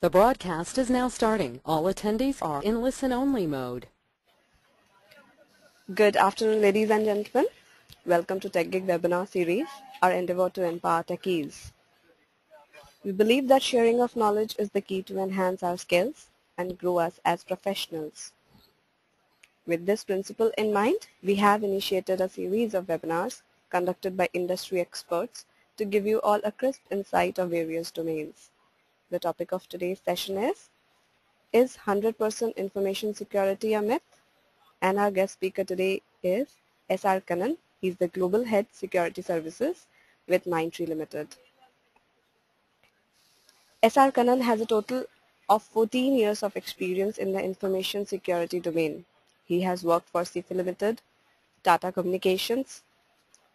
The broadcast is now starting. All attendees are in listen-only mode. Good afternoon, ladies and gentlemen. Welcome to TechGig webinar series, our endeavor to empower techies. We believe that sharing of knowledge is the key to enhance our skills and grow us as professionals. With this principle in mind, we have initiated a series of webinars conducted by industry experts to give you all a crisp insight of various domains. The topic of today's session is 100% information security a myth? And our guest speaker today is S.R. Kannan. He's the Global Head Security Services with Mindtree Limited. S.R. Kannan has a total of 14 years of experience in the information security domain. He has worked for CIFI Limited, Tata Communications,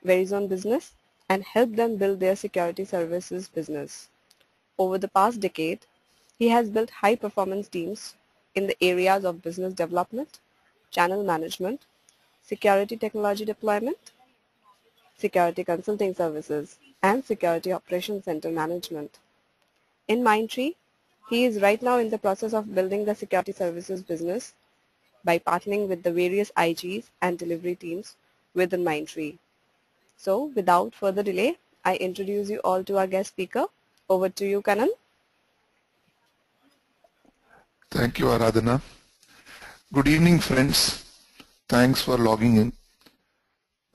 Verizon Business, and helped them build their security services business. Over the past decade, he has built high-performance teams in the areas of business development, channel management, security technology deployment, security consulting services, and security operations center management. In Mindtree, he is right now in the process of building the security services business by partnering with the various IGs and delivery teams within Mindtree. So, without further delay, I introduce you all to our guest speaker. Over to you, Kannan. Thank you, Aradhana. Good evening, friends. Thanks for logging in.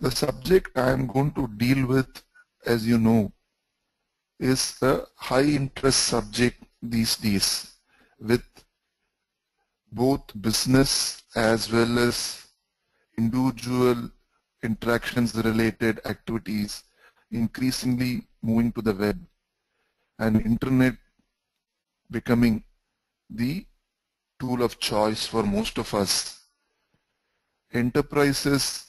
The subject I am going to deal with, as you know, is a high interest subject these days with both business as well as individual interactions related activities increasingly moving to the web and internet becoming the tool of choice for most of us. Enterprises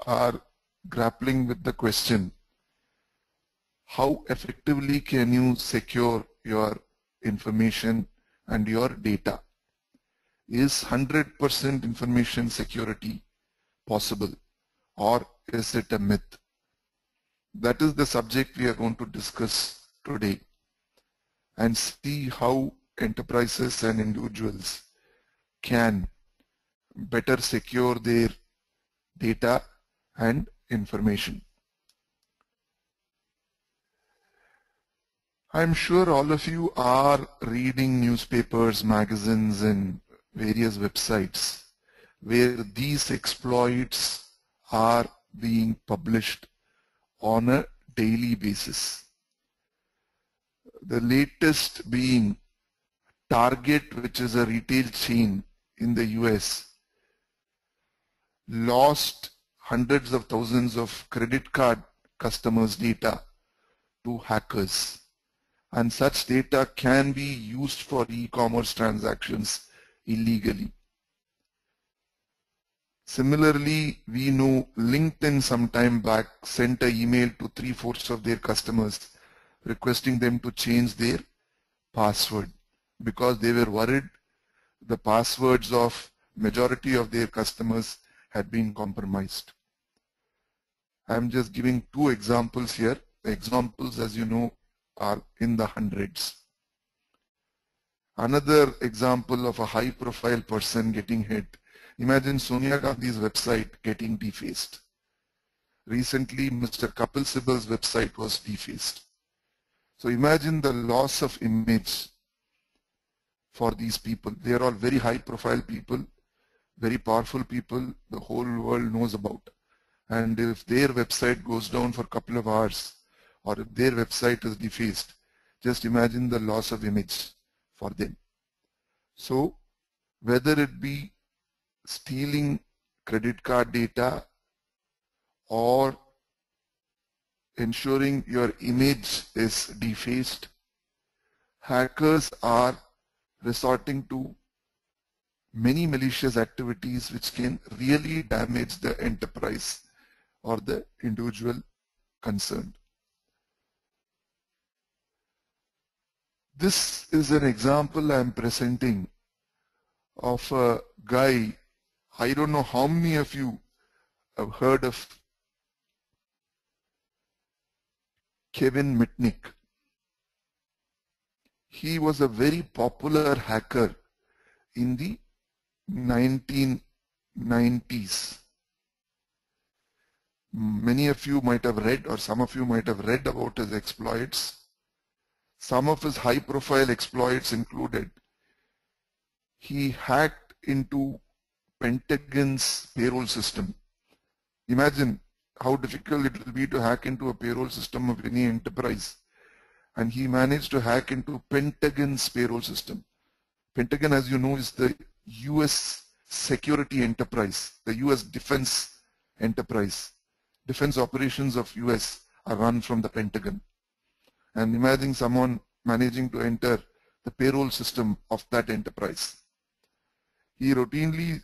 are grappling with the question, how effectively can you secure your information and your data? Is 100% information security possible, or is it a myth? That is the subject we are going to discuss today and see how enterprises and individuals can better secure their data and information. I'm sure all of you are reading newspapers, magazines, and various websites where these exploits are being published on a daily basis. The latest being Target, which is a retail chain in the US, lost hundreds of thousands of credit card customers' data to hackers, and such data can be used for e-commerce transactions illegally. Similarly, we know LinkedIn some time back sent an email to 3/4 of their customers requesting them to change their password because they were worried the passwords of majority of their customers had been compromised. I'm just giving two examples here. The examples, as you know, are in the hundreds. Another example of a high-profile person getting hit. Imagine Sonia Gandhi's website getting defaced. Recently, Mr. Kapil Sibal's website was defaced. So imagine the loss of image for these people. They are all very high-profile people, very powerful people the whole world knows about. And if their website goes down for a couple of hours, or if their website is defaced, just imagine the loss of image for them. So whether it be stealing credit card data or ensuring your image is defaced, hackers are resorting to many malicious activities which can really damage the enterprise or the individual concerned. This is an example I am presenting of a guy. I don't know how many of you have heard of Kevin Mitnick. he was a very popular hacker in the 1990s. Many of you might have read, or some of you might have read about his exploits. Some of his high-profile exploits included he hacked into Pentagon's payroll system. Imagine how difficult it will be to hack into a payroll system of any enterprise. And he managed to hack into Pentagon's payroll system. Pentagon, as you know, is the US security enterprise, the US defense enterprise. Defense operations of US are run from the Pentagon. And imagine someone managing to enter the payroll system of that enterprise. He routinely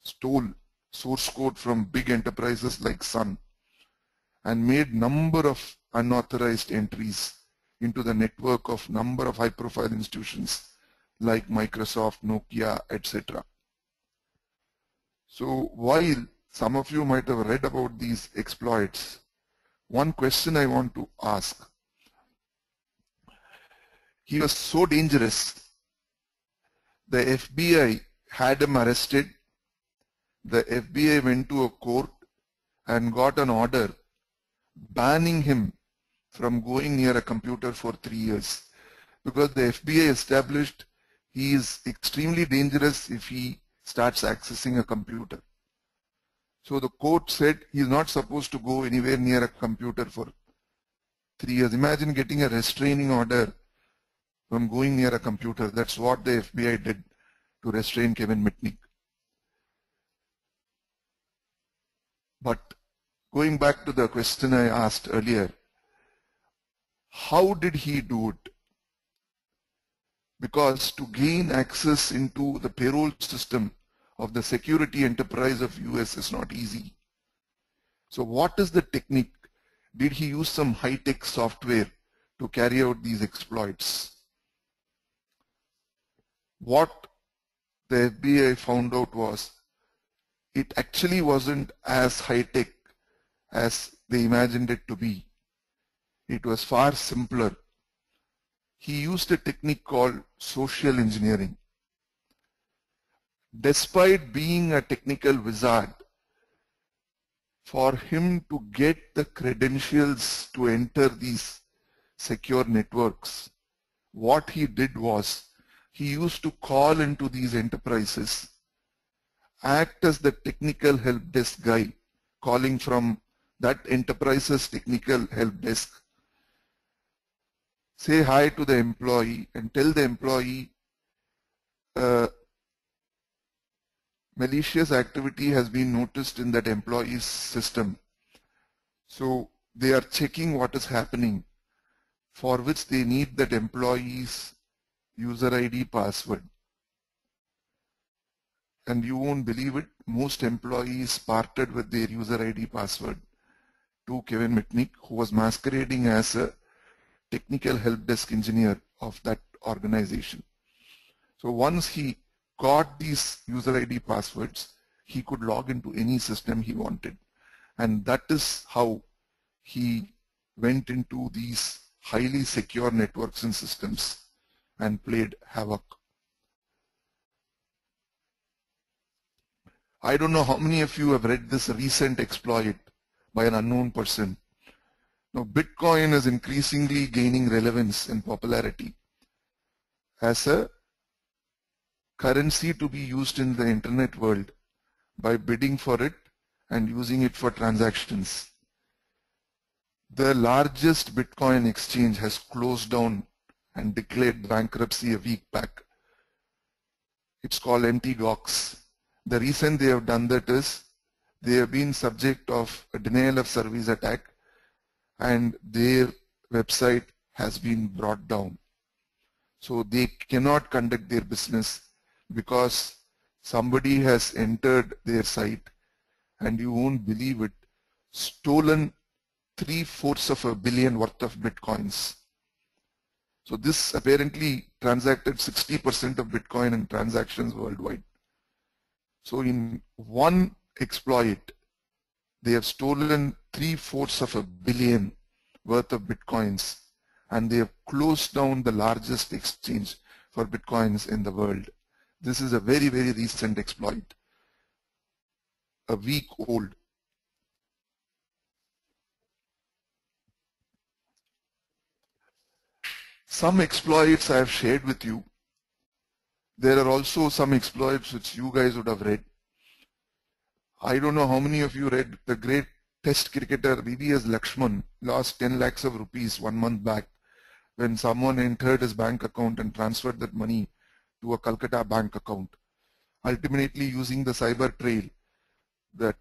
stole source code from big enterprises like Sun and made number of unauthorized entries into the network of number of high-profile institutions like Microsoft, Nokia, etc. So while some of you might have read about these exploits, one question I want to ask. He was so dangerous. The FBI had him arrested. The FBI went to a court and got an order banning him from going near a computer for 3 years, because the FBI established he is extremely dangerous if he starts accessing a computer. So the court said he is not supposed to go anywhere near a computer for 3 years. Imagine getting a restraining order from going near a computer. That's what the FBI did to restrain Kevin Mitnick. But going back to the question I asked earlier, how did he do it? Because to gain access into the payroll system of the security enterprise of US is not easy. So what is the technique? Did he use some high-tech software to carry out these exploits? What the FBI found out was it actually wasn't as high-tech as they imagined it to be. It was far simpler. He used a technique called social engineering. Despite being a technical wizard, for him to get the credentials to enter these secure networks, what he did was he used to call into these enterprises, act as the technical help desk guy, calling from that enterprise's technical help desk, say hi to the employee and tell the employee malicious activity has been noticed in that employee's system. So they are checking what is happening, for which they need that employee's user ID password. And you won't believe it, most employees parted with their user ID password to Kevin Mitnick, who was masquerading as a technical help desk engineer of that organization. So once he got these user ID passwords, he could log into any system he wanted. And that is how he went into these highly secure networks and systems and played havoc. I don't know how many of you have read this recent exploit by an unknown person. Now, Bitcoin is increasingly gaining relevance and popularity as a currency to be used in the internet world by bidding for it and using it for transactions. The largest Bitcoin exchange has closed down and declared bankruptcy a week back. It's called Mt. Gox. The reason they have done that is they have been subject of a denial of service attack and their website has been brought down. So they cannot conduct their business because somebody has entered their site, and you won't believe it, stolen 3/4 billion worth of Bitcoins. So this apparently transacted 60% of Bitcoin in transactions worldwide. So in one exploit, they have stolen 3/4 billion worth of Bitcoins and they have closed down the largest exchange for bitcoins in the world. This is a very, very recent exploit, a week old. Some exploits I have shared with you. There are also some exploits which you guys would have read. I don't know how many of you read the great Test cricketer VVS Lakshman lost 10 lakhs of rupees 1 month back when someone entered his bank account and transferred that money to a Calcutta bank account. Ultimately, using the cyber trail, that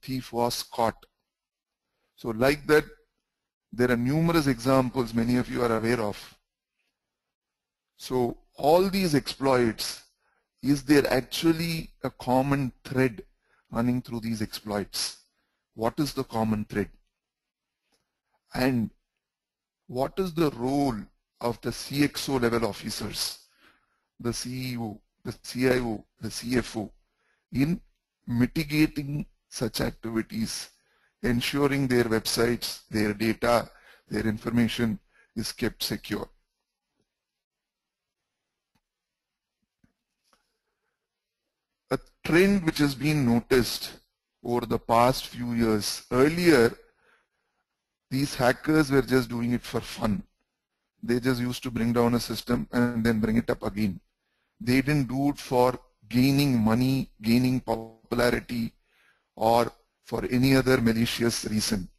thief was caught. So like that, there are numerous examples many of you are aware of. So all these exploits, is there actually a common thread running through these exploits? What is the common thread? And what is the role of the CXO level officers, the CEO, the CIO, the CFO in mitigating such activities, ensuring their websites, their data, their information is kept secure? A trend which has been noticed over the past few years. Earlier, these hackers were just doing it for fun. They just used to bring down a system and then bring it up again. They didn't do it for gaining money, gaining popularity, or for any other malicious reason.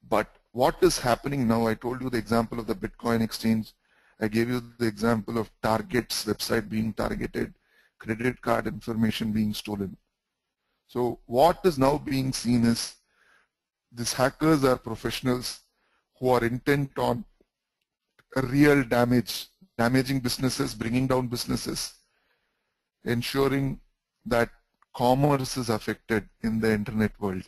But what is happening now? I told you the example of the Bitcoin exchange. I gave you the example of Target's website being targeted, credit card information being stolen. So what is now being seen is these hackers are professionals who are intent on real damage, damaging businesses, bringing down businesses, ensuring that commerce is affected in the internet world.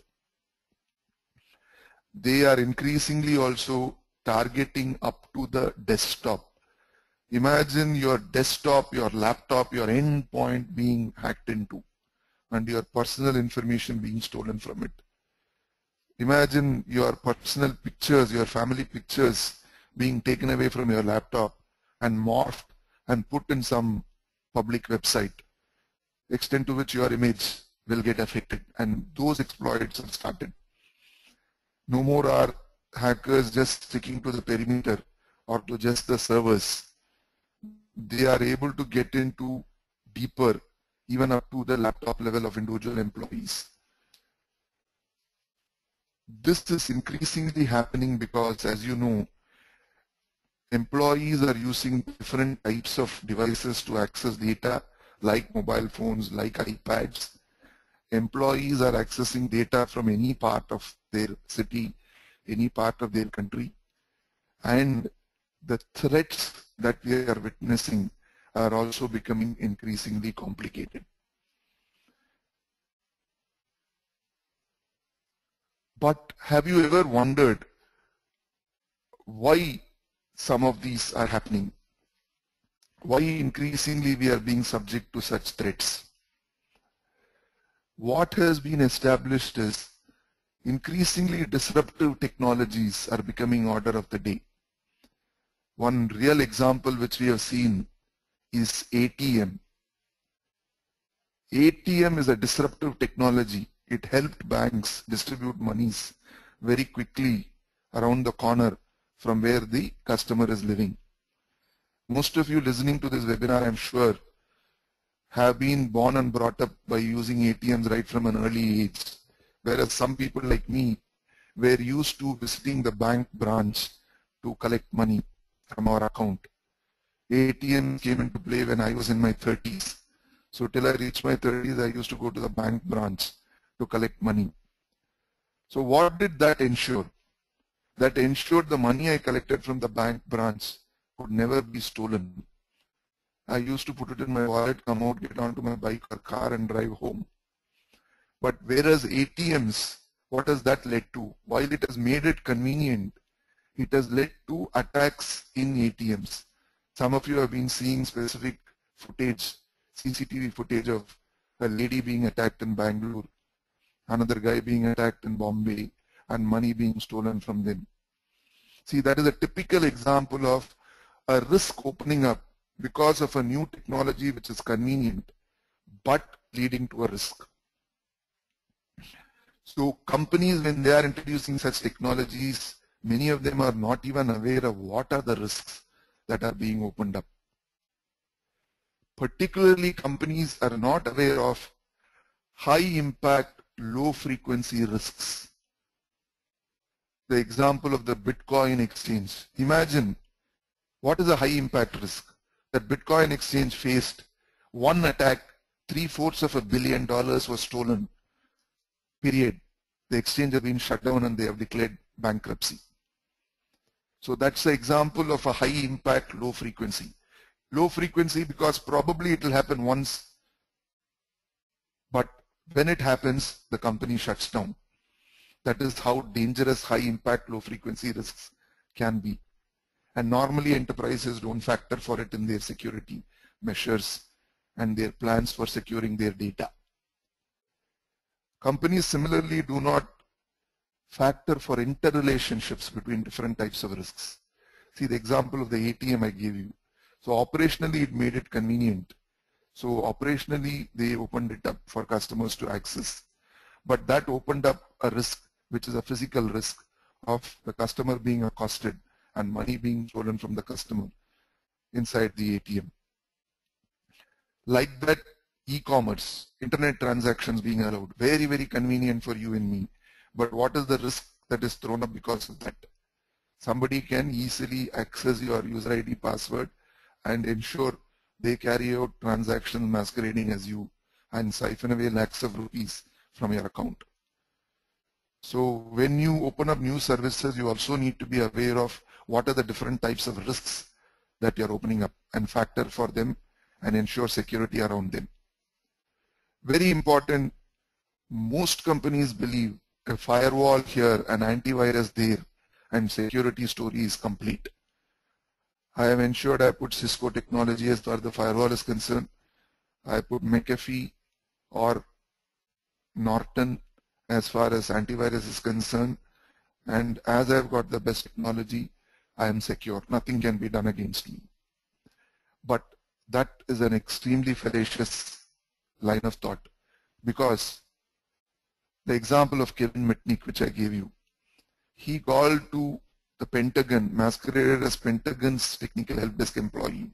They are increasingly also targeting up to the desktop. Imagine your desktop, your laptop, your endpoint being hacked into and your personal information being stolen from it. Imagine your personal pictures, your family pictures being taken away from your laptop and morphed and put in some public website, extent to which your image will get affected, and those exploits have started. No more are hackers just sticking to the perimeter or to just the servers. They are able to get into deeper, even up to the laptop level of individual employees. This is increasingly happening because, as you know, employees are using different types of devices to access data, like mobile phones, like iPads. Employees are accessing data from any part of their city, any part of their country, and the threats that we are witnessing are also becoming increasingly complicated. But have you ever wondered why some of these are happening? Why increasingly we are being subject to such threats? What has been established is increasingly disruptive technologies are becoming order of the day. One real example which we have seen is ATM. ATM is a disruptive technology. It helped banks distribute monies very quickly around the corner from where the customer is living. Most of you listening to this webinar, I'm sure, have been born and brought up by using ATMs right from an early age, whereas some people like me were used to visiting the bank branch to collect money from our account. ATM came into play when I was in my 30s. So till I reached my 30s, I used to go to the bank branch to collect money. So what did that ensure? That ensured the money I collected from the bank branch could never be stolen. I used to put it in my wallet, come out, get onto my bike or car and drive home. But whereas ATMs, what has that led to? While it has made it convenient, it has led to attacks in ATMs. Some of you have been seeing specific footage, CCTV footage of a lady being attacked in Bangalore, another guy being attacked in Bombay, and money being stolen from them. See, that is a typical example of a risk opening up because of a new technology which is convenient but leading to a risk. So companies, when they are introducing such technologies, many of them are not even aware of what are the risks that are being opened up. Particularly, companies are not aware of high impact, low frequency risks. The example of the Bitcoin exchange. Imagine what is a high impact risk? That Bitcoin exchange faced one attack, 3/4 of $1 billion was stolen. Period. The exchange has been shut down and they have declared bankruptcy. So that's the example of a high impact, low frequency. Low frequency because probably it will happen once, but when it happens, the company shuts down. That is how dangerous high impact, low frequency risks can be. And normally enterprises don't factor for it in their security measures and their plans for securing their data. Companies similarly do not factor for interrelationships between different types of risks. See the example of the ATM I gave you. So operationally it made it convenient. So operationally they opened it up for customers to access. But that opened up a risk which is a physical risk of the customer being accosted and money being stolen from the customer inside the ATM. Like that, e-commerce, internet transactions being allowed, very, very convenient for you and me. But what is the risk that is thrown up because of that? Somebody can easily access your user ID password and ensure they carry out transactions masquerading as you and siphon away lakhs of rupees from your account. So when you open up new services, you also need to be aware of what are the different types of risks that you're opening up and factor for them and ensure security around them. Very important, most companies believe a firewall here, an antivirus there, and security story is complete. I have ensured I put Cisco technology as far as the firewall is concerned. I put McAfee or Norton as far as antivirus is concerned. And as I've got the best technology, I am secure. Nothing can be done against me. But that is an extremely fallacious line of thought, because the example of Kevin Mitnick, which I gave you, he called to the Pentagon, masqueraded as Pentagon's technical help desk employee,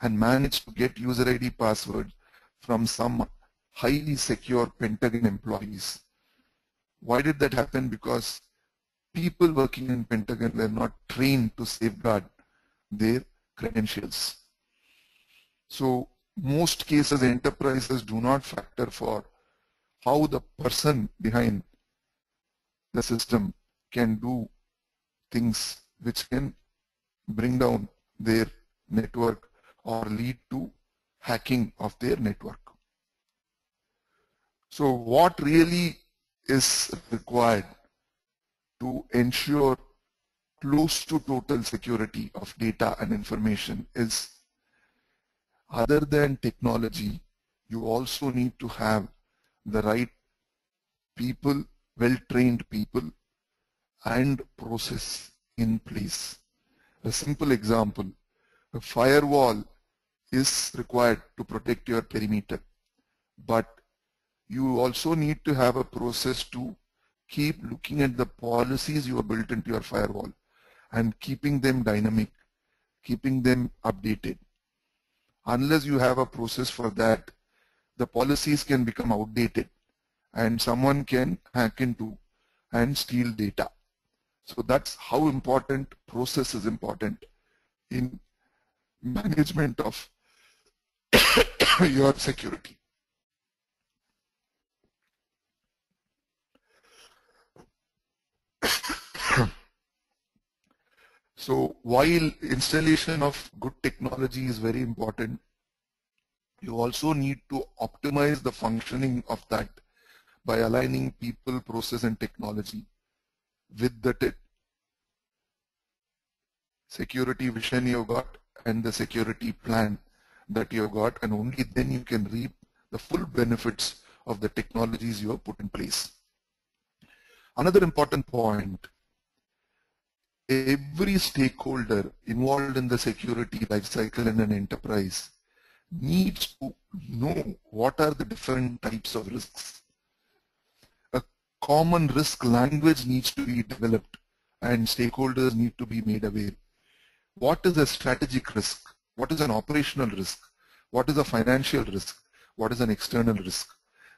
and managed to get user ID password from some highly secure Pentagon employees. Why did that happen? Because people working in Pentagon were not trained to safeguard their credentials. So most cases, enterprises do not factor for how the person behind the system can do things which can bring down their network or lead to hacking of their network. So what really is required to ensure close to total security of data and information is, other than technology, you also need to have the right people, well-trained people, and process in place. A simple example, a firewall is required to protect your perimeter, but you also need to have a process to keep looking at the policies you have built into your firewall and keeping them dynamic, keeping them updated. Unless you have a process for that, the policies can become outdated and someone can hack into and steal data. So that's how important process is important in management of your security. So while installation of good technology is very important, you also need to optimize the functioning of that by aligning people, process, and technology with the security vision you got and the security plan that you got, and only then you can reap the full benefits of the technologies you have put in place. Another important point, every stakeholder involved in the security lifecycle in an enterprise needs to know what are the different types of risks. A common risk language needs to be developed and stakeholders need to be made aware. What is a strategic risk? What is an operational risk? What is a financial risk? What is an external risk?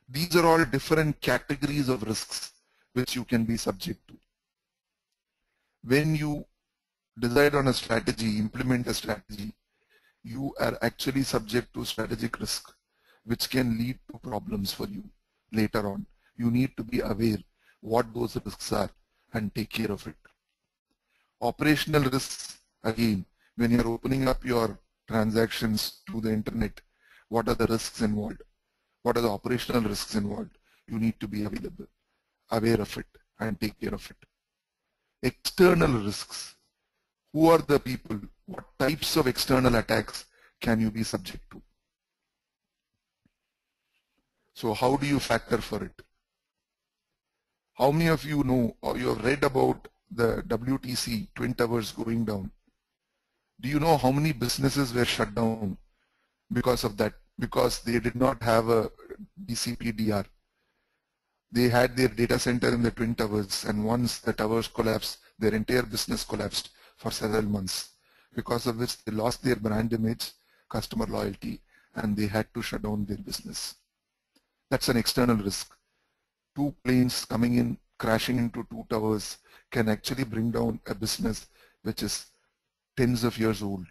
These are all different categories of risks which you can be subject to. When you decide on a strategy, implement a strategy, you are actually subject to strategic risk, which can lead to problems for you later on. You need to be aware what those risks are and take care of it. Operational risks, again, when you're opening up your transactions to the internet, what are the risks involved? What are the operational risks involved? You need to be aware of it and take care of it. External risks. Who are the people? What types of external attacks can you be subject to? So how do you factor for it? How many of you know or you have read about the WTC Twin Towers going down? Do you know how many businesses were shut down because of that? Because they did not have a DCP-DR. They had their data center in the Twin Towers, and once the towers collapsed, their entire business collapsed for several months, because of which they lost their brand image, customer loyalty, and they had to shut down their business. That's an external risk. Two planes coming in, crashing into two towers can actually bring down a business which is tens of years old.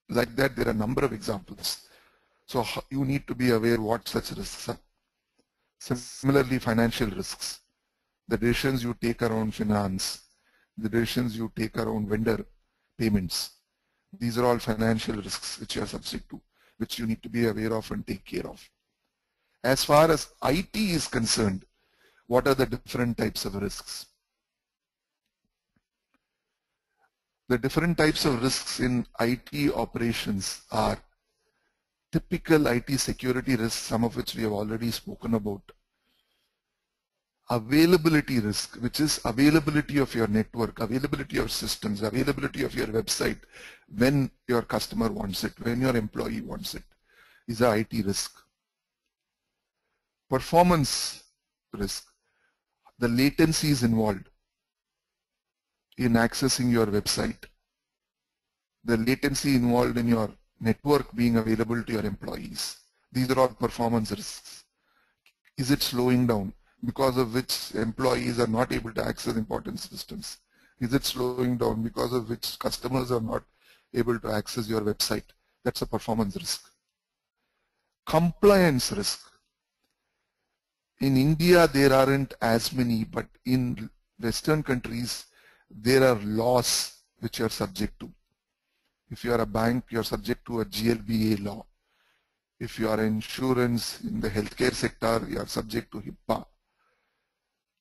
Like that, there are a number of examples. So you need to be aware what such risks are. Similarly, financial risks. The decisions you take around finance, the decisions you take around vendor payments, these are all financial risks which you are subject to, which you need to be aware of and take care of. As far as IT is concerned, what are the different types of risks? The different types of risks in IT operations are typical IT security risks, some of which we have already spoken about. Availability risk, which is availability of your network, availability of systems, availability of your website when your customer wants it, when your employee wants it, is a IT risk. Performance risk, the latencies involved in accessing your website, the latency involved in your network being available to your employees. These are all performance risks. Is it slowing down, because of which employees are not able to access important systems? Is it slowing down because of which customers are not able to access your website? That's a performance risk. Compliance risk. In India, there aren't as many, but in Western countries, there are laws which you are subject to. If you are a bank, you are subject to a GLBA law. If you are insurance in the healthcare sector, you are subject to HIPAA.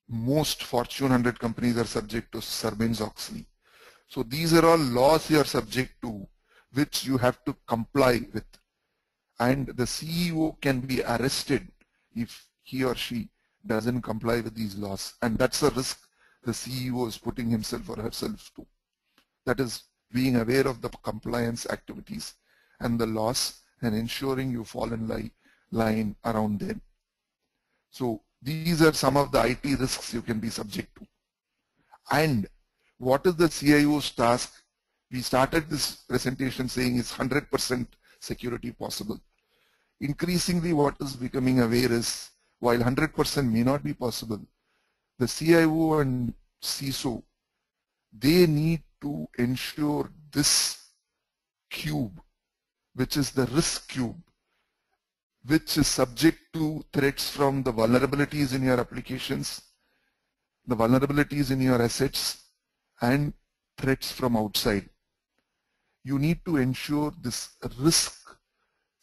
Most Fortune 100 companies are subject to Sarbanes-Oxley. So these are all laws you are subject to, which you have to comply with. And the CEO can be arrested if he or she doesn't comply with these laws. And that's a risk the CEO is putting himself or herself to. That is being aware of the compliance activities and the laws and ensuring you fall in line around them. So these are some of the IT risks you can be subject to. And what is the CIO's task? We started this presentation saying it's 100% security possible. Increasingly, what is becoming aware is, while 100% may not be possible, the CIO and CISO, they need to ensure this cube, which is the risk cube, which is subject to threats from the vulnerabilities in your applications, the vulnerabilities in your assets, and threats from outside. You need to ensure this risk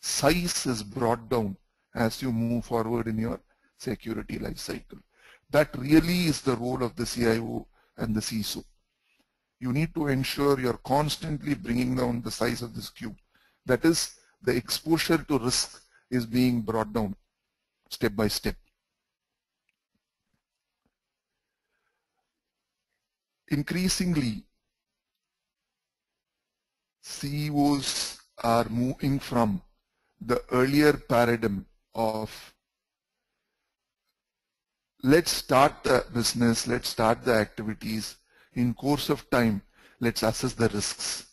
size is brought down as you move forward in your security life cycle. That really is the role of the CIO and the CISO. You need to ensure you're constantly bringing down the size of this cube. That is, the exposure to risk is being brought down step by step. Increasingly, CEOs are moving from the earlier paradigm of let's start the business, let's start the activities. In course of time, let's assess the risks.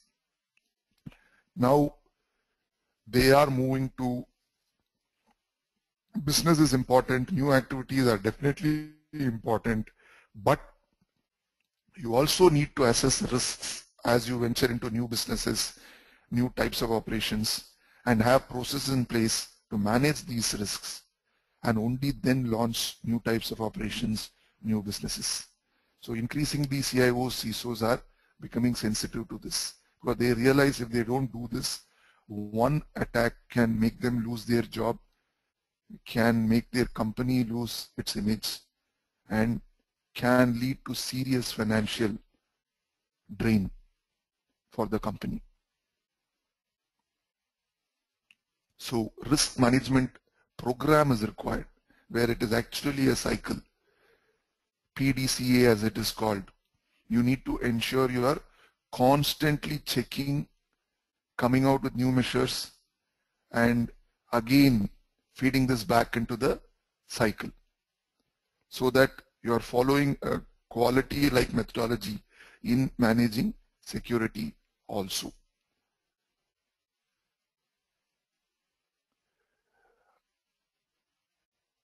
Now they are moving to business is important, new activities are definitely important, but you also need to assess risks as you venture into new businesses, new types of operations, and have processes in place to manage these risks, and only then launch new types of operations, new businesses. So increasingly CIOs, CISOs are becoming sensitive to this, because they realize if they don't do this, one attack can make them lose their job, can make their company lose its image, and can lead to serious financial drain for the company. So risk management program is required, where it is actually a cycle. PDCA as it is called. You need to ensure you are constantly checking, coming out with new measures, and again feeding this back into the cycle, so that you are following a quality-like methodology in managing security also.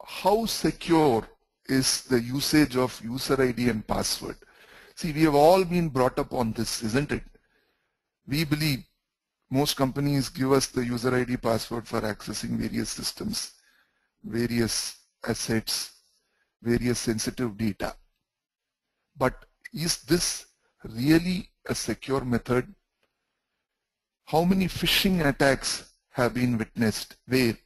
How secure is the usage of user ID and password? See, we have all been brought up on this, isn't it? We believe most companies give us the user ID password for accessing various systems, various assets, various sensitive data. But is this really a secure method? How many phishing attacks have been witnessed where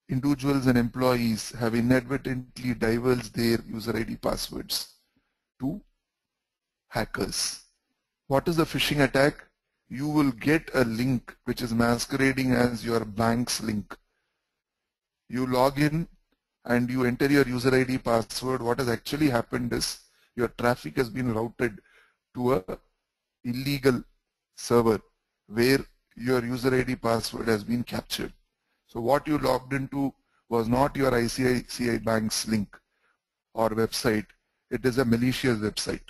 individuals and employees have inadvertently divulged their user ID passwords to hackers? What is a phishing attack? You will get a link which is masquerading as your bank's link. You log in and you enter your user ID password. What has actually happened is your traffic has been routed to a illegal server where your user ID password has been captured. So what you logged into was not your ICICI Bank's link or website. It is a malicious website.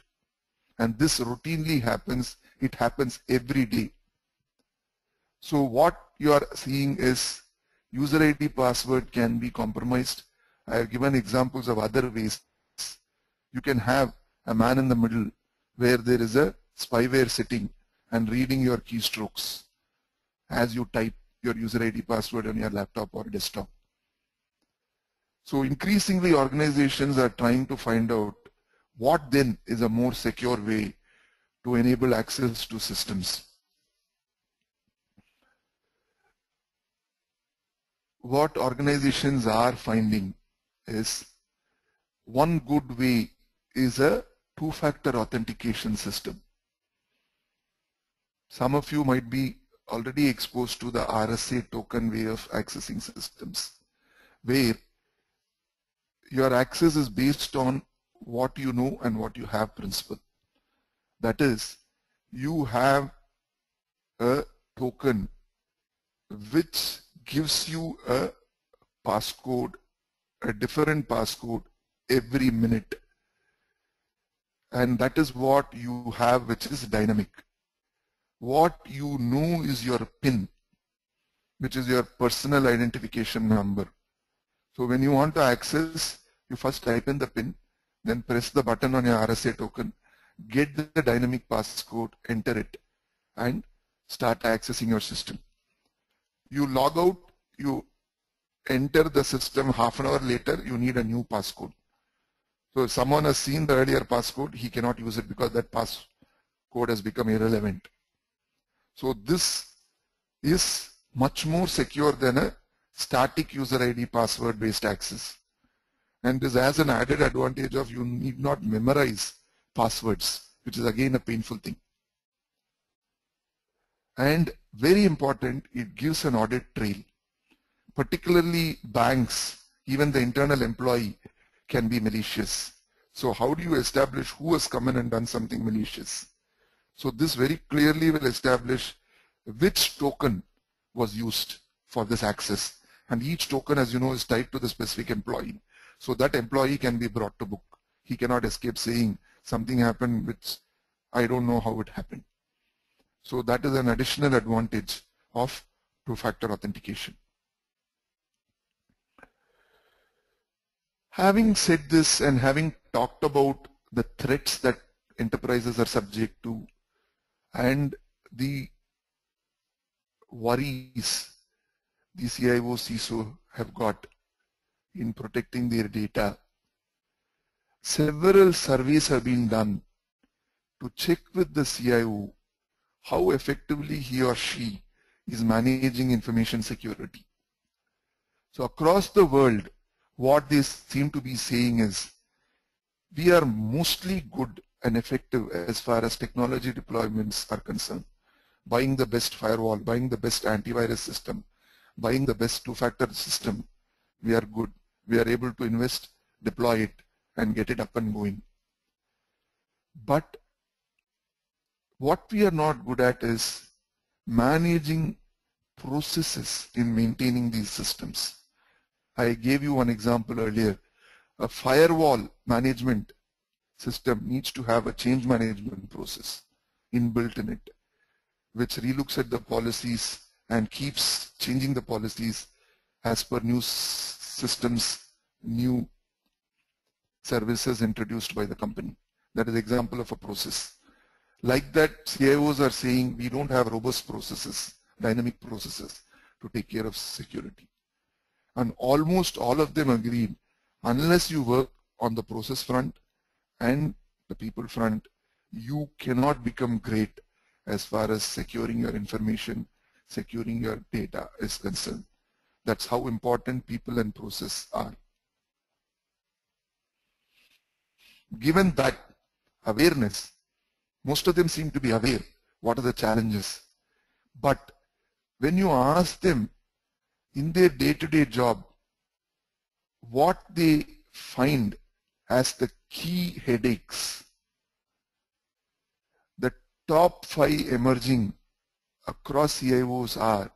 And this routinely happens. It happens every day. So what you are seeing is user ID password can be compromised. I have given examples of other ways. You can have a man in the middle where there is a spyware sitting and reading your keystrokes as you type your user ID password on your laptop or desktop. So increasingly organizations are trying to find out what then is a more secure way to enable access to systems. What organizations are finding is one good way is a two-factor authentication system. Some of you might be already exposed to the RSA token way of accessing systems, where your access is based on what you know and what you have principle. That is, you have a token which gives you a passcode, a different passcode every minute. And that is what you have, which is dynamic. What you know is your PIN, which is your personal identification number. So when you want to access, you first type in the PIN, then press the button on your RSA token, get the dynamic passcode, enter it, and start accessing your system. You log out, you enter the system, half an hour later, you need a new passcode. So if someone has seen the earlier passcode, he cannot use it because that passcode has become irrelevant. So this is much more secure than a static user ID password based access. And this has an added advantage of you need not memorize passwords, which is again a painful thing. And very important, it gives an audit trail. Particularly banks, even the internal employee can be malicious. So how do you establish who has come in and done something malicious? So this very clearly will establish which token was used for this access. And each token, as you know, is tied to the specific employee. So that employee can be brought to book. He cannot escape saying something happened which I don't know how it happened. So that is an additional advantage of two-factor authentication. Having said this and having talked about the threats that enterprises are subject to and the worries the CIO, CISO have got in protecting their data, several surveys have been done to check with the CIO how effectively he or she is managing information security. So across the world, what they seem to be saying is, we are mostly good and effective as far as technology deployments are concerned. Buying the best firewall, buying the best antivirus system, buying the best two-factor system, we are good. We are able to invest, deploy it, and get it up and going. But what we are not good at is managing processes in maintaining these systems. I gave you one example earlier. A firewall management system needs to have a change management process inbuilt in it, which relooks at the policies and keeps changing the policies as per new systems, new services introduced by the company. That is an example of a process. Like that, CIOs are saying we don't have robust processes, dynamic processes to take care of security. And almost all of them agreed, unless you work on the process front and the people front, you cannot become great as far as securing your information, securing your data is concerned. That's how important people and process are. Given that awareness, most of them seem to be aware what are the challenges. But when you ask them in their day-to-day job, what they find as the key headaches, the top 5 emerging across CIOs are,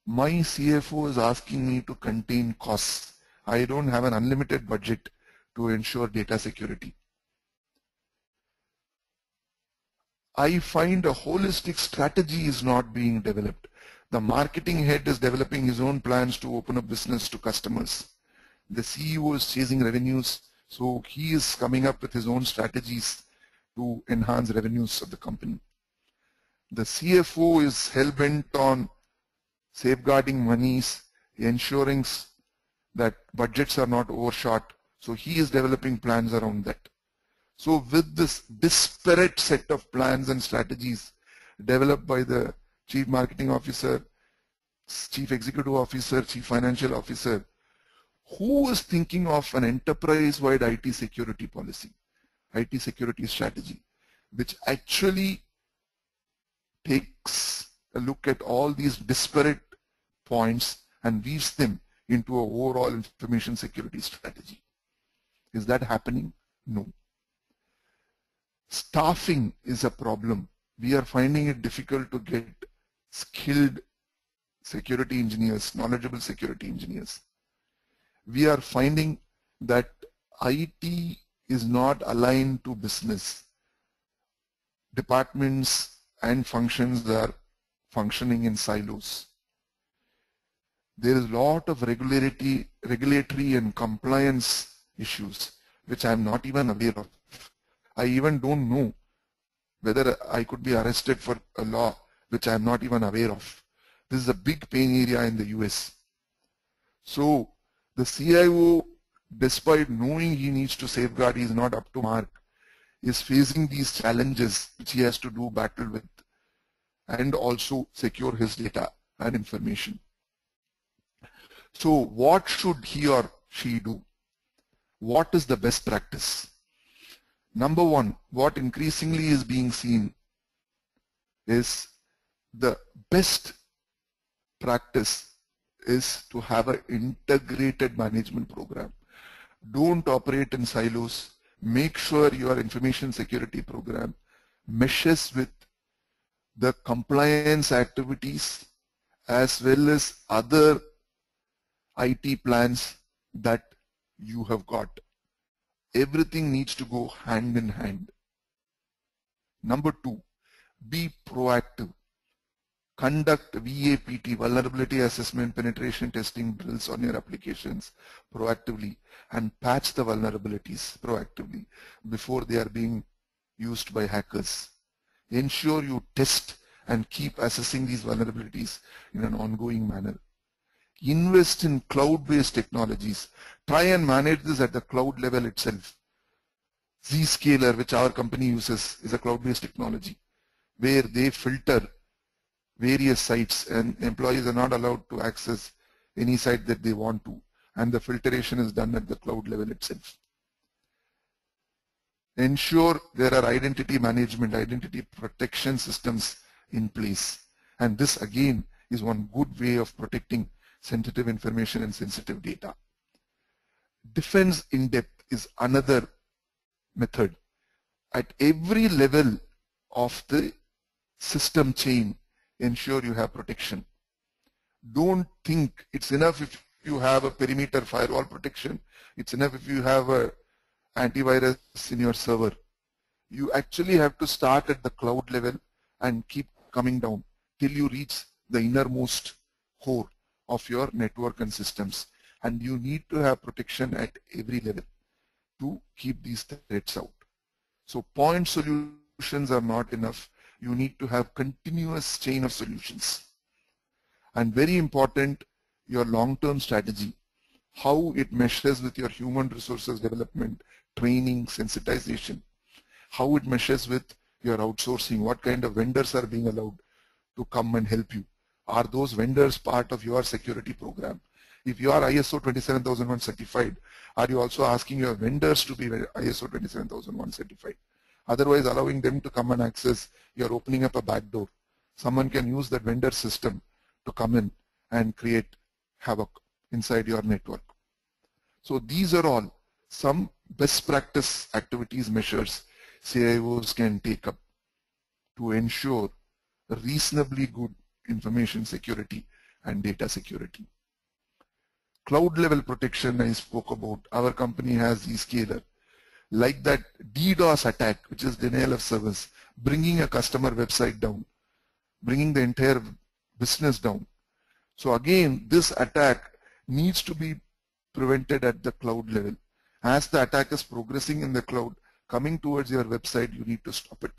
my CFO is asking me to contain costs. I don't have an unlimited budget to ensure data security. I find a holistic strategy is not being developed. The marketing head is developing his own plans to open up business to customers. The CEO is chasing revenues, so he is coming up with his own strategies to enhance revenues of the company. The CFO is hell-bent on safeguarding monies, ensuring that budgets are not overshot, so he is developing plans around that. So with this disparate set of plans and strategies developed by the Chief Marketing Officer, Chief Executive Officer, Chief Financial Officer, who is thinking of an enterprise-wide IT security policy, IT security strategy, which actually takes a look at all these disparate points and weaves them into an overall information security strategy. Is that happening? No. Staffing is a problem. We are finding it difficult to get skilled security engineers, knowledgeable security engineers. We are finding that IT is not aligned to business. Departments and functions are functioning in silos. There is a lot of regulatory and compliance issues which I am not even aware of. I even don't know whether I could be arrested for a law which I am not even aware of. This is a big pain area in the US. So the CIO, despite knowing he needs to safeguard, he is not up to mark, is facing these challenges which he has to do battle with and also secure his data and information. So what should he or she do? What is the best practice? Number one, what increasingly is being seen is the best practice is to have an integrated management program. Don't operate in silos. Make sure your information security program meshes with the compliance activities as well as other IT plans that you have got. Everything needs to go hand in hand. Number 2, be proactive. Conduct VAPT, vulnerability assessment, penetration testing drills on your applications proactively and patch the vulnerabilities proactively before they are being used by hackers. Ensure you test and keep assessing these vulnerabilities in an ongoing manner. Invest in cloud-based technologies. Try and manage this at the cloud level itself. Zscaler, which our company uses, is a cloud-based technology where they filter various sites and employees are not allowed to access any site that they want to, and the filtration is done at the cloud level itself. Ensure there are identity management, identity protection systems in place, and this again is one good way of protecting sensitive information and sensitive data. Defense in depth is another method. At every level of the system chain, ensure you have protection. Don't think it's enough if you have a perimeter firewall protection. It's enough if you have a antivirus in your server. You actually have to start at the cloud level and keep coming down till you reach the innermost core of your network and systems. And you need to have protection at every level to keep these threats out. So point solutions are not enough. You need to have continuous chain of solutions. And very important, your long-term strategy, how it meshes with your human resources development, training, sensitization, how it meshes with your outsourcing, what kind of vendors are being allowed to come and help you. Are those vendors part of your security program? If you are ISO 27001 certified, are you also asking your vendors to be ISO 27001 certified? Otherwise, allowing them to come and access, you're opening up a back door. Someone can use that vendor system to come in and create havoc inside your network. So these are all some best practice activities measures CIOs can take up to ensure reasonably good information security and data security. Cloud level protection I spoke about. Our company has Zscaler. Like that DDoS attack, which is denial of service, bringing a customer website down, bringing the entire business down. So again, this attack needs to be prevented at the cloud level. As the attack is progressing in the cloud, coming towards your website, you need to stop it.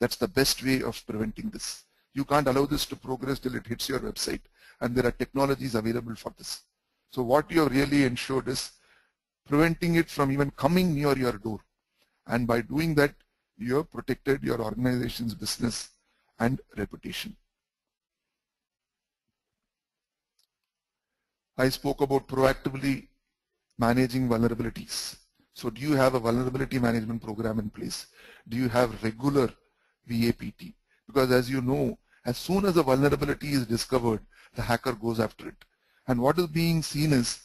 That's the best way of preventing this. You can't allow this to progress till it hits your website, and there are technologies available for this. So what you have really ensured is preventing it from even coming near your door. And by doing that, you have protected your organization's business and reputation. I spoke about proactively managing vulnerabilities. So do you have a vulnerability management program in place? Do you have regular VAPT? Because as you know, as soon as a vulnerability is discovered, the hacker goes after it. And what is being seen is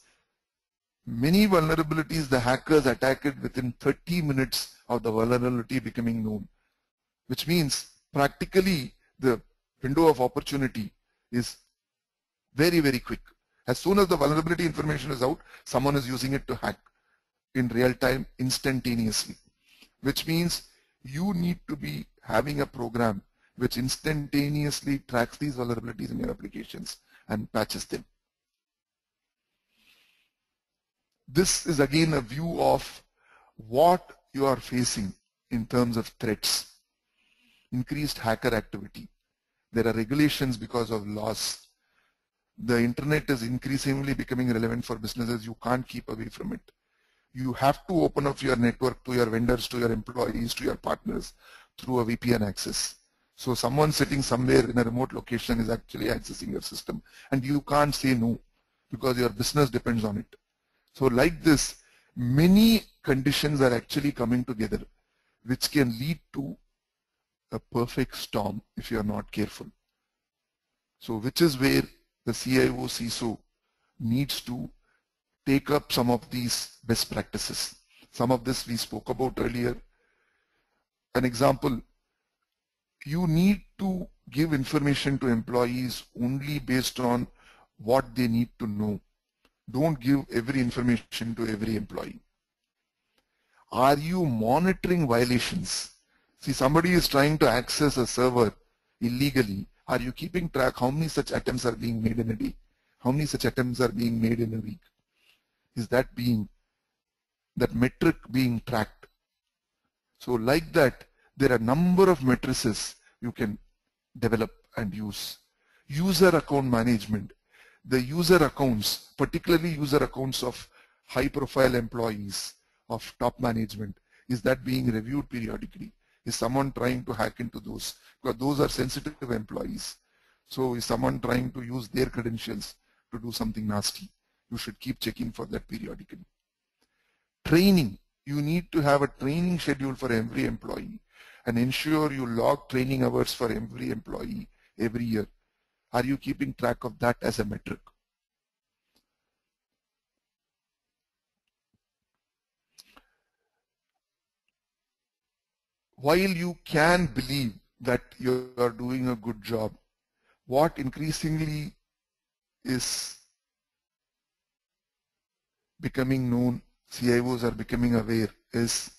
many vulnerabilities, the hackers attack it within 30 minutes of the vulnerability becoming known, which means practically the window of opportunity is very, very quick. As soon as the vulnerability information is out, someone is using it to hack in real time instantaneously, which means you need to be having a program which instantaneously tracks these vulnerabilities in your applications and patches them. This is again a view of what you are facing in terms of threats. Increased hacker activity. There are regulations because of laws. The internet is increasingly becoming relevant for businesses. You can't keep away from it. You have to open up your network to your vendors, to your employees, to your partners through a VPN access. So someone sitting somewhere in a remote location is actually accessing your system, and you can't say no because your business depends on it. So like this, many conditions are actually coming together which can lead to a perfect storm if you are not careful. So which is where the CIO, CISO needs to take up some of these best practices. Some of this we spoke about earlier. An example, you need to give information to employees only based on what they need to know. Don't give every information to every employee. Are you monitoring violations? See, somebody is trying to access a server illegally. Are you keeping track how many such attempts are being made in a day? How many such attempts are being made in a week? Is that metric being tracked? So like that, there are a number of matrices you can develop and use. User account management. The user accounts, particularly user accounts of high-profile employees, of top management, is that being reviewed periodically? Is someone trying to hack into those? Because those are sensitive employees. So is someone trying to use their credentials to do something nasty? You should keep checking for that periodically. Training. You need to have a training schedule for every employee and ensure you log training hours for every employee every year. Are you keeping track of that as a metric? While you can believe that you are doing a good job, what increasingly is becoming known, CIOs are becoming aware, is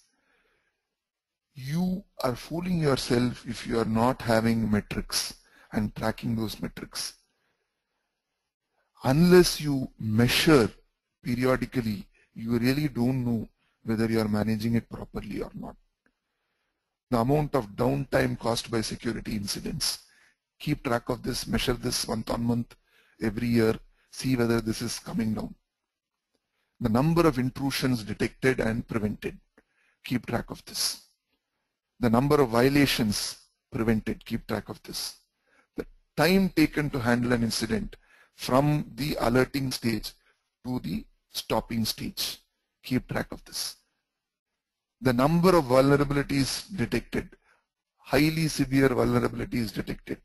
you are fooling yourself if you are not having metrics and tracking those metrics. Unless you measure periodically, you really don't know whether you are managing it properly or not. The amount of downtime caused by security incidents. Keep track of this, measure this month on month, every year, see whether this is coming down. The number of intrusions detected and prevented. Keep track of this. The number of violations prevented. Keep track of this. The time taken to handle an incident from the alerting stage to the stopping stage. Keep track of this. The number of vulnerabilities detected, highly severe vulnerabilities detected,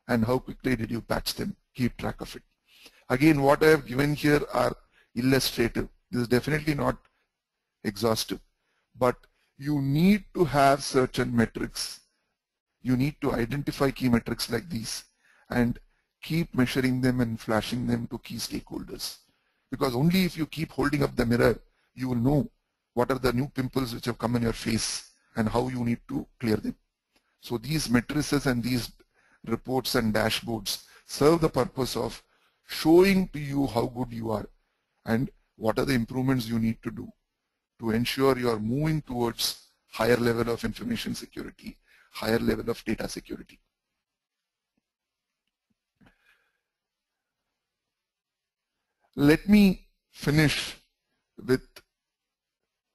and how quickly did you patch them. Keep track of it. Again, what I have given here are illustrative. This is definitely not exhaustive, but you need to have certain metrics. You need to identify key metrics like these and keep measuring them and flashing them to key stakeholders. Because only if you keep holding up the mirror, you will know what are the new pimples which have come in your face and how you need to clear them. So these matrices and these reports and dashboards serve the purpose of showing to you how good you are and what are the improvements you need to do to ensure you are moving towards higher level of information security, higher level of data security. Let me finish with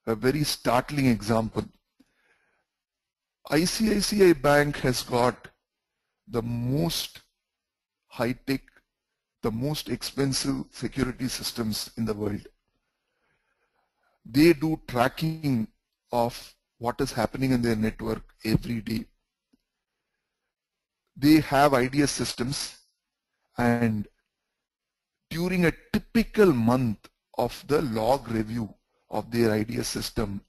a very startling example. ICICI Bank has got the most high-tech, the most expensive security systems in the world. They do tracking of what is happening in their network every day. They have IDS systems, and during a typical month of the log review of their IDS system,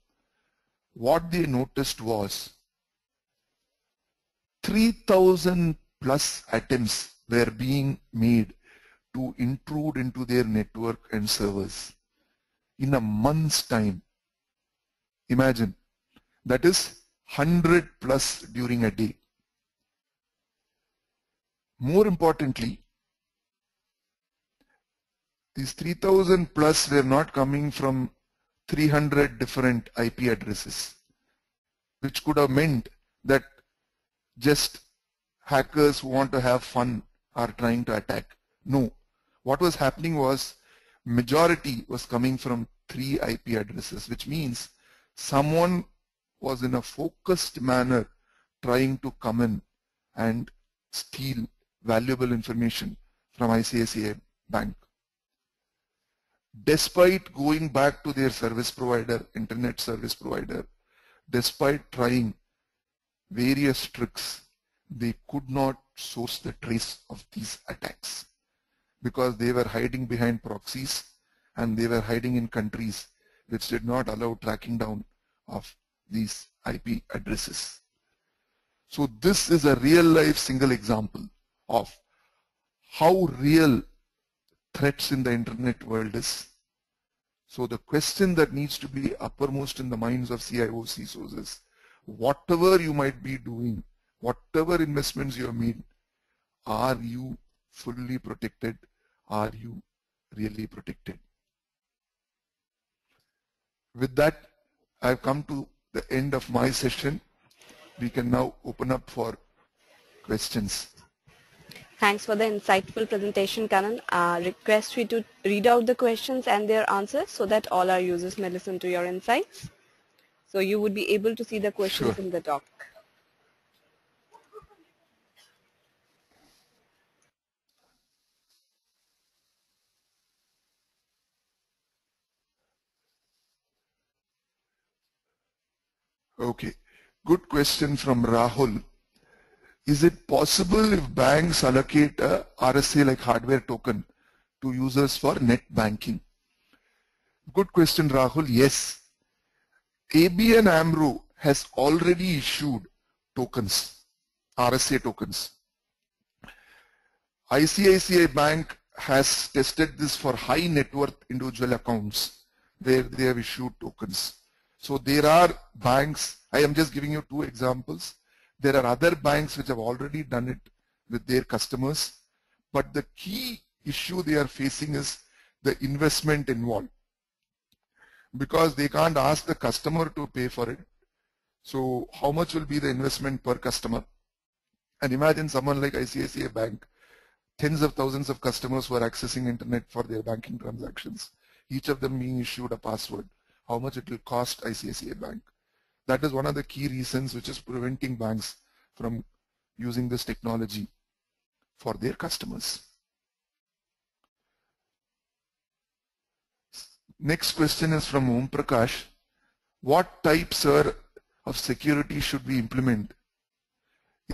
what they noticed was 3,000 plus attempts were being made to intrude into their network and servers in a month's time. Imagine, that is 100 plus during a day. More importantly, these 3,000 plus were not coming from 300 different IP addresses, which could have meant that just hackers who want to have fun are trying to attack. No, what was happening was majority was coming from 3 IP addresses, which means someone was in a focused manner trying to come in and steal valuable information from ICICI Bank. Despite going back to their service provider, internet service provider, despite trying various tricks, they could not source the trace of these attacks because they were hiding behind proxies and they were hiding in countries which did not allow tracking down of these IP addresses. So this is a real life single example of how real threats in the internet world is. So the question that needs to be uppermost in the minds of CIOs, CISOs is, whatever you might be doing, whatever investments you have made, are you fully protected? Are you really protected? With that, I've come to the end of my session. We can now open up for questions. Thanks for the insightful presentation, Kanan. Request you to read out the questions and their answers so that all our users may listen to your insights. So you would be able to see the questions Sure. in the doc. Okay. Good question from Rahul. Is it possible if banks allocate a RSA like hardware token to users for net banking? Good question, Rahul. Yes. ABN AMRO has already issued tokens, RSA tokens. ICICI Bank has tested this for high net worth individual accounts where they have issued tokens. So there are banks, I am just giving you two examples. There are other banks which have already done it with their customers, but the key issue they are facing is the investment involved, because they can't ask the customer to pay for it. So how much will be the investment per customer? And imagine someone like ICICI Bank, tens of thousands of customers who are accessing internet for their banking transactions, each of them being issued a password. How much it will cost ICICI Bank? That is one of the key reasons which is preventing banks from using this technology for their customers. Next question is from Om Prakash. What types, sir, of security should we implement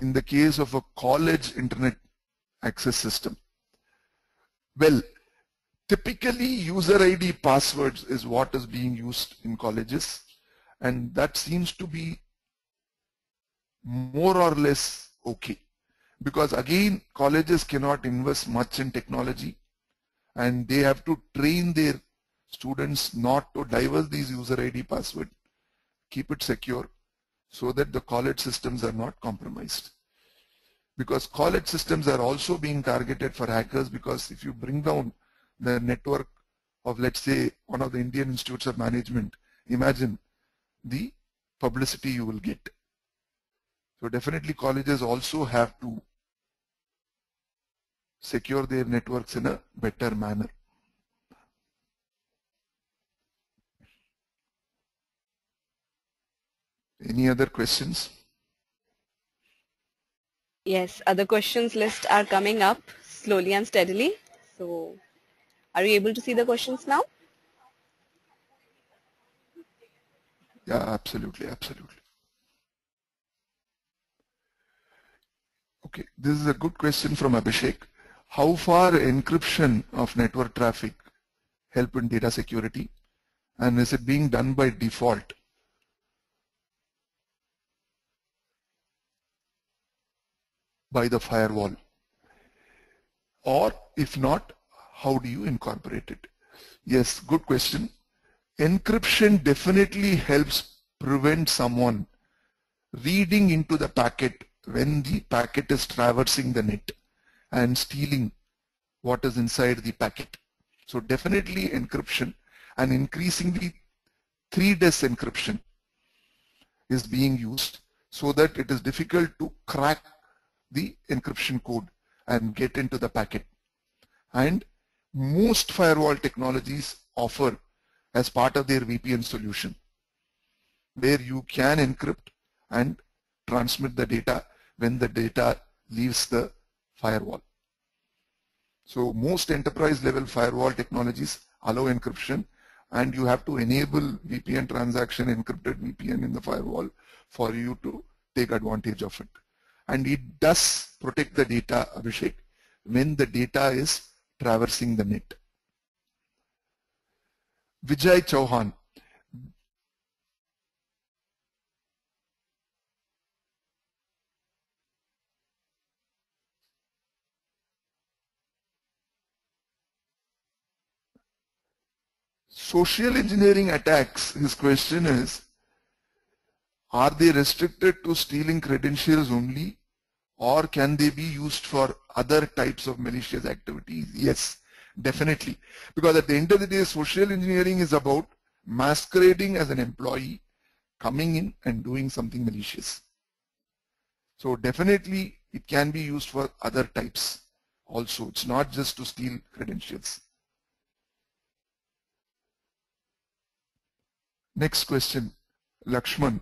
in the case of a college internet access system? Well, typically user ID passwords is what is being used in colleges, and that seems to be more or less okay, because again colleges cannot invest much in technology and they have to train their students not to divulge these user ID password, keep it secure so that the college systems are not compromised. Because college systems are also being targeted for hackers, because if you bring down the network of, let's say, one of the Indian Institutes of Management, imagine the publicity you will get. So definitely colleges also have to secure their networks in a better manner. Any other questions? Yes, other questions list are coming up slowly and steadily. So are you able to see the questions now? Yeah, absolutely, absolutely. Okay, this is a good question from Abhishek. How far encryption of network traffic help in data security, and is it being done by default? By the firewall? Or if not, how do you incorporate it? Yes, good question. Encryption definitely helps prevent someone reading into the packet when the packet is traversing the net and stealing what is inside the packet. So definitely encryption, and increasingly 3-DES encryption is being used so that it is difficult to crack the encryption code and get into the packet. And most firewall technologies offer as part of their VPN solution, where you can encrypt and transmit the data when the data leaves the firewall. So most enterprise level firewall technologies allow encryption, and you have to enable VPN transaction, encrypted VPN in the firewall for you to take advantage of it. And it does protect the data, Abhishek, when the data is traversing the net. Vijay Chauhan. social engineering attacks, his question is, are they restricted to stealing credentials only, or can they be used for other types of malicious activities? Yes, definitely. Because at the end of the day, social engineering is about masquerading as an employee, coming in and doing something malicious. So definitely it can be used for other types also. It's not just to steal credentials. Next question, Lakshman.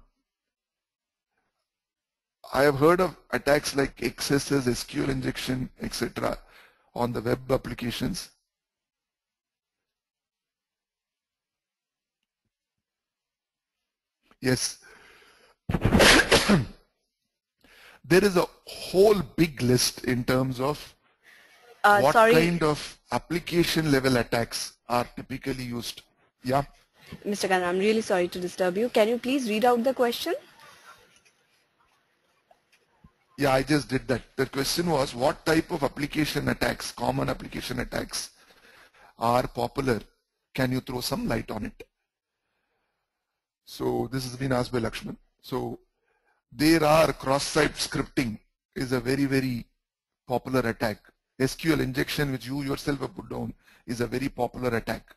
I have heard of attacks like XSS, SQL injection, etc. on the web applications. Yes. There is a whole big list in terms of what kind of application level attacks are typically used. Yeah. Mr. Khan, I'm really sorry to disturb you. Can you please read out the question? Yeah, I just did that. The question was, what type of application attacks, common application attacks, are popular? Can you throw some light on it? So this has been asked by Lakshman. So there are cross-site scripting is a very, very popular attack. SQL injection, which you yourself have put down, is a very popular attack.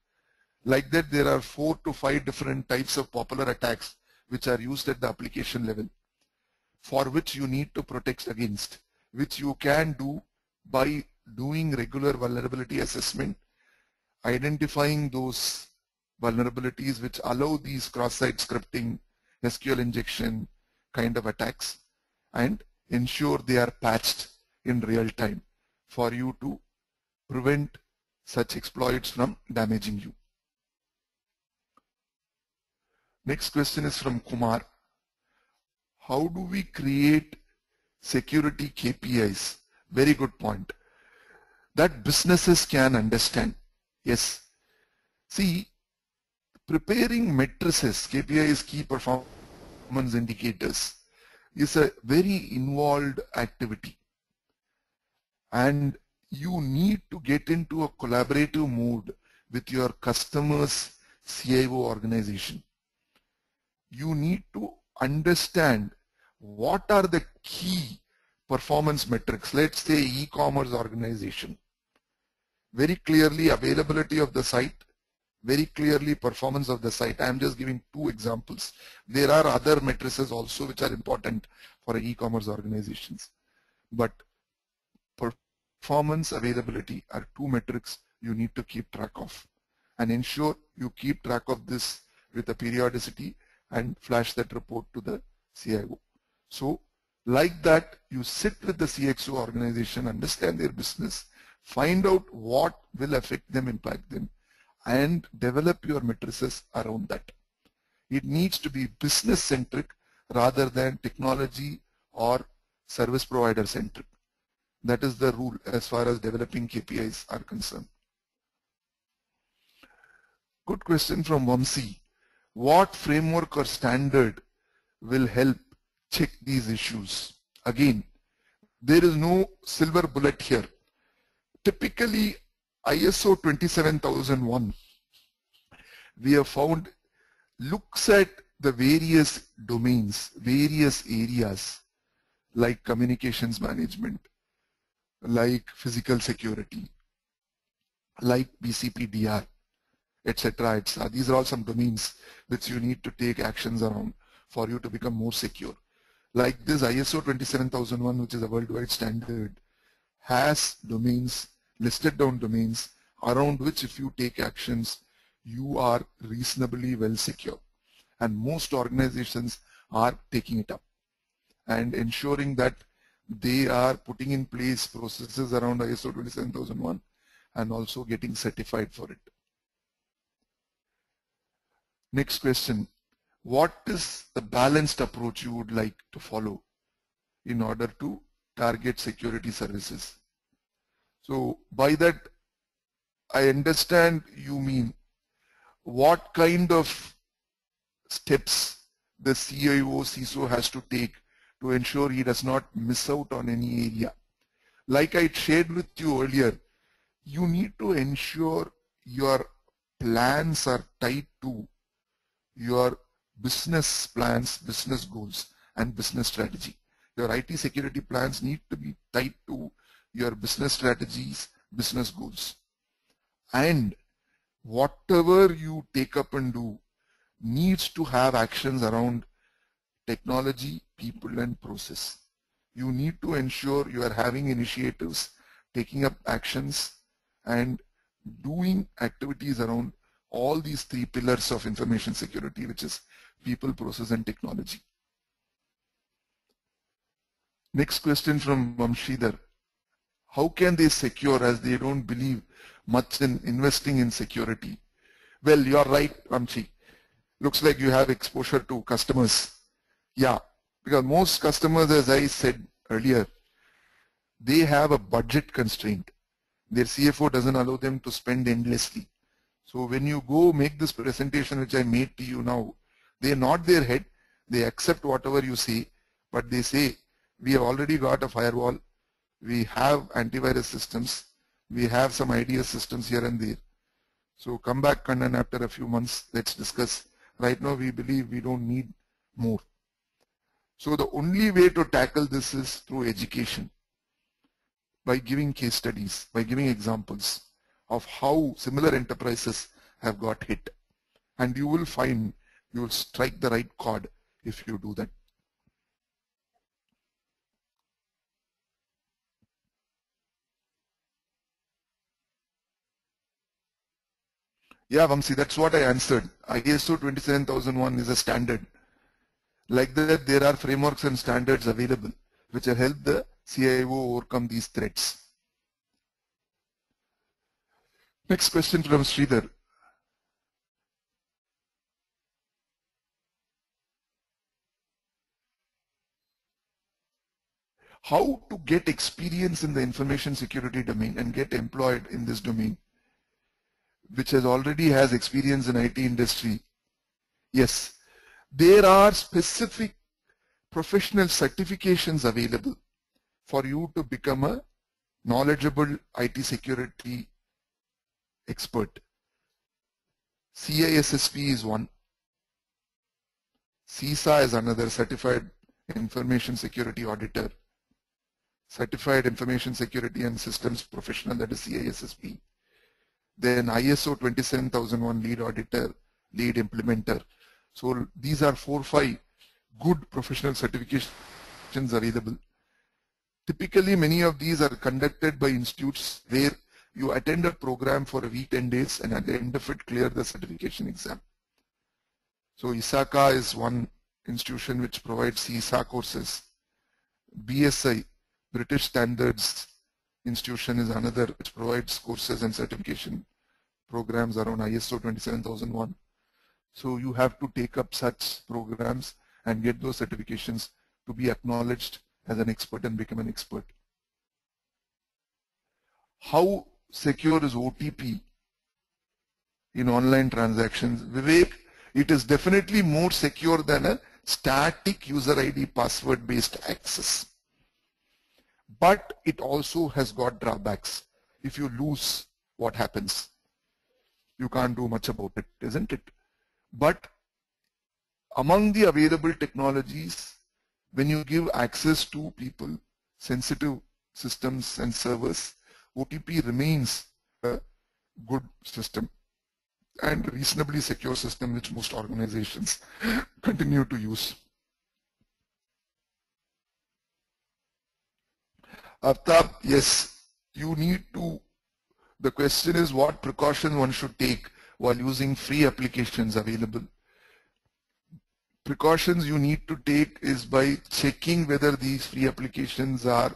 Like that, there are 4 to 5 different types of popular attacks which are used at the application level, for which you need to protect against, which you can do by doing regular vulnerability assessment, identifying those vulnerabilities which allow these cross-site scripting, SQL injection kind of attacks, and ensure they are patched in real time for you to prevent such exploits from damaging you. Next question is from Kumar. How do we create security KPIs? Very good point. That businesses can understand. Yes. See, preparing matrices, KPIs, key performance indicators, is a very involved activity. And you need to get into a collaborative mode with your customers' CIO organization. You need to understand what are the key performance metrics. Let's say e-commerce organization. Very clearly availability of the site, very clearly performance of the site. I am just giving 2 examples. There are other matrices also which are important for e-commerce organizations. But performance, availability are 2 metrics you need to keep track of. And ensure you keep track of this with a periodicity and flash that report to the CIO. So like that, you sit with the CXO organization, understand their business, find out what will affect them, impact them, and develop your matrices around that. It needs to be business centric rather than technology or service provider centric. That is the rule as far as developing KPIs are concerned. Good question from Vamsi. What framework or standard will help check these issues? Again, there is no silver bullet here. Typically, ISO 27001, we have found, looks at the various domains, various areas like communications management, like physical security, like BCPDR, etc., etc. These are all some domains which you need to take actions around for you to become more secure. Like this ISO 27001, which is a worldwide standard, has domains, listed down domains around which if you take actions, you are reasonably well secure. And most organizations are taking it up and ensuring that they are putting in place processes around ISO 27001 and also getting certified for it. Next question. What is the balanced approach you would like to follow in order to target security services? So by that, I understand you mean what kind of steps the CIO, CISO has to take to ensure he does not miss out on any area. Like I shared with you earlier, you need to ensure your plans are tied to your business plans, business goals, and business strategy. Your IT security plans need to be tied to your business strategies, business goals. And whatever you take up and do needs to have actions around technology, people, and process. You need to ensure you are having initiatives, taking up actions, and doing activities around all these three pillars of information security, which is people, process, and technology. Next question from Vamshidhar. How can they secure as they don't believe much in investing in security? Well, you're right, Vamshi. Looks like you have exposure to customers. Yeah, because most customers, as I said earlier, they have a budget constraint. Their CFO doesn't allow them to spend endlessly. So when you go make this presentation which I made to you now, they nod their head, they accept whatever you say, but they say, we have already got a firewall, we have antivirus systems, we have some IDS systems here and there. So come back, Kannan, after a few months, let's discuss. Right now we believe we don't need more. So the only way to tackle this is through education, by giving case studies, by giving examples of how similar enterprises have got hit. And you will find you will strike the right chord if you do that. Yeah, Vamsi, that's what I answered. ISO 27001 is a standard. Like that, there are frameworks and standards available which will help the CIO overcome these threats. Next question from Sridhar. How to get experience in the information security domain and get employed in this domain, which already has experience in IT industry? Yes, there are specific professional certifications available for you to become a knowledgeable IT security expert. CISSP is one. CISA is another, Certified Information Security Auditor. Certified Information Security and Systems Professional, that is CISSP. Then ISO 27001 Lead Auditor, Lead Implementer. So these are 4 or 5 good professional certifications available. Typically, many of these are conducted by institutes where you attend a program for a week, 10 days, and at the end of it, clear the certification exam. So ISACA is one institution which provides CISA courses. BSI, British Standards Institution, is another which provides courses and certification programs around ISO 27001. So you have to take up such programs and get those certifications to be acknowledged as an expert and become an expert. How secure is OTP in online transactions? Vivek, it is definitely more secure than a static user ID password based access. But it also has got drawbacks. If you lose, what happens? You can't do much about it, isn't it? But among the available technologies, when you give access to people, sensitive systems and servers, OTP remains a good system and reasonably secure system which most organizations continue to use. Aftab, yes, you need to, the question is what precautions one should take while using free applications available. Precautions you need to take is by checking whether these free applications are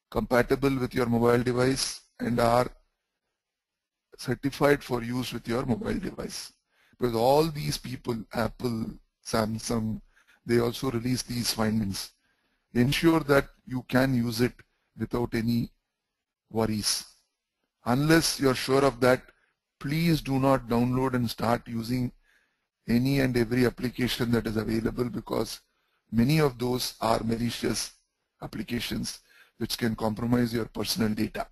compatible with your mobile device and are certified for use with your mobile device. Because all these people, Apple, Samsung, they also release these findings. Ensure that you can use it without any worries. Unless you're sure of that, please do not download and start using any and every application that is available, because many of those are malicious applications which can compromise your personal data.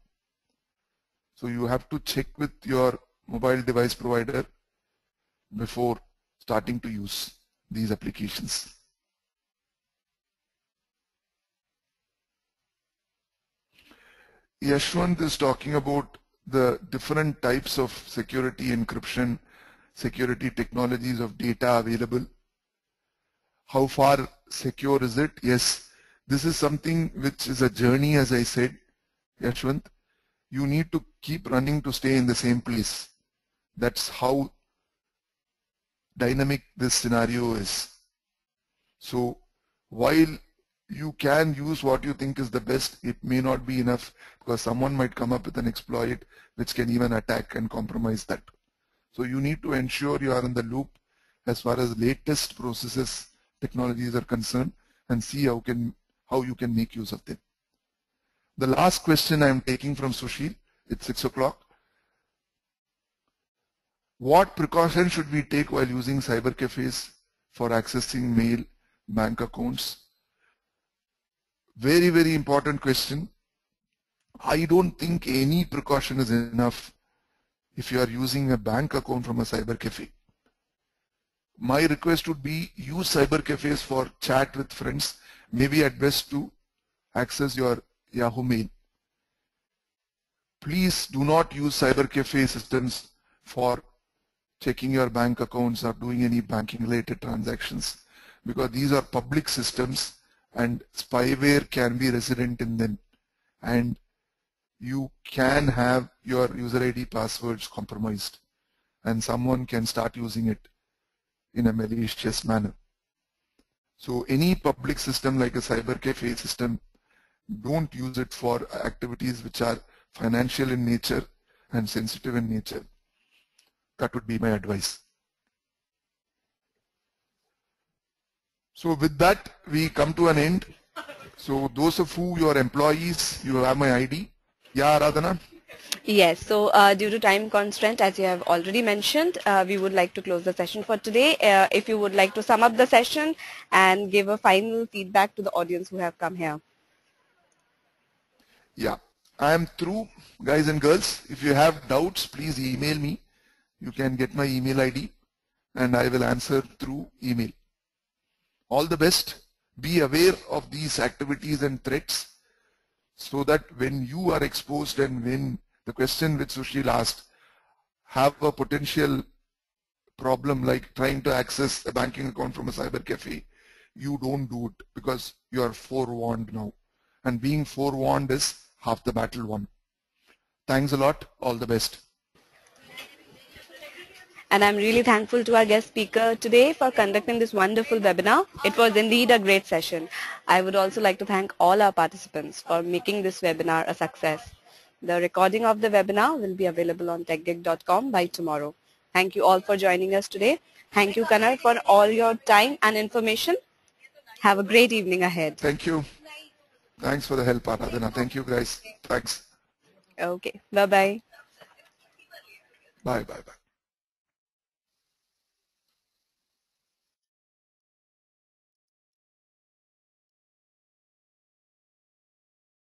So you have to check with your mobile device provider before starting to use these applications. Yashwant is talking about the different types of security encryption, security technologies of data available. How far secure is it? Yes, this is something which is a journey, as I said, Yashwant. You need to keep running to stay in the same place. That's how dynamic this scenario is. So while you can use what you think is the best, it may not be enough because someone might come up with an exploit which can even attack and compromise that. So you need to ensure you are in the loop as far as latest processes, technologies are concerned, and see how you can make use of them. The last question I am taking from Sushil, it's 6 o'clock. What precautions should we take while using cyber cafes for accessing mail, bank accounts? Very, very important question. I don't think any precaution is enough if you are using a bank account from a cyber cafe. My request would be use cyber cafes for chat with friends, maybe at best to access your Yahoo Mail. Please do not use cyber cafe systems for checking your bank accounts or doing any banking related transactions, because these are public systems and spyware can be resident in them, and you can have your user ID passwords compromised and someone can start using it in a malicious manner. So any public system like a cyber cafe system, don't use it for activities which are financial in nature and sensitive in nature. That would be my advice. So with that, we come to an end. So those of you are employees, you have my ID. Yeah, Aradhana? Yes, so due to time constraint, as you have already mentioned, we would like to close the session for today. If you would like to sum up the session and give a final feedback to the audience who have come here. Yeah, I am through, guys and girls. If you have doubts, please email me. You can get my email ID and I will answer through email. All the best. Be aware of these activities and threats so that when you are exposed and when the question which Sushil asked have a potential problem like trying to access a banking account from a cyber cafe, you don't do it because you are forewarned now. And being forewarned is half the battle won. Thanks a lot. All the best. And I'm really thankful to our guest speaker today for conducting this wonderful webinar. It was indeed a great session. I would also like to thank all our participants for making this webinar a success. The recording of the webinar will be available on techgeek.com by tomorrow. Thank you all for joining us today. Thank you, Kanar, for all your time and information. Have a great evening ahead. Thank you. Thanks for the help, Aradhana. Thank you, guys. Thanks. Okay. Bye-bye. Bye, bye, bye.